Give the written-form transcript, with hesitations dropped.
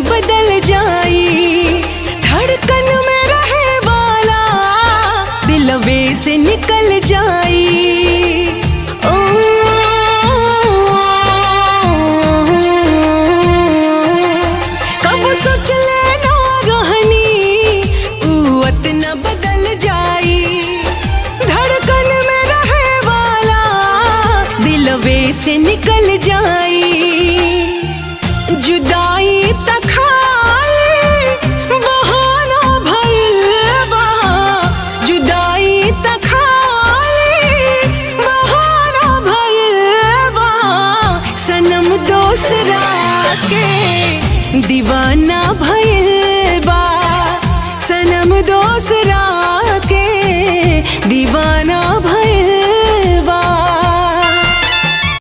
बदल जाई, धड़कन में रहे वाला दिलवे से निकल जाई। ओ कब सोच लेना रहनी ऊ इतना बदल जाई, धड़कन में रहे वाला दिलवे से निकल जाई।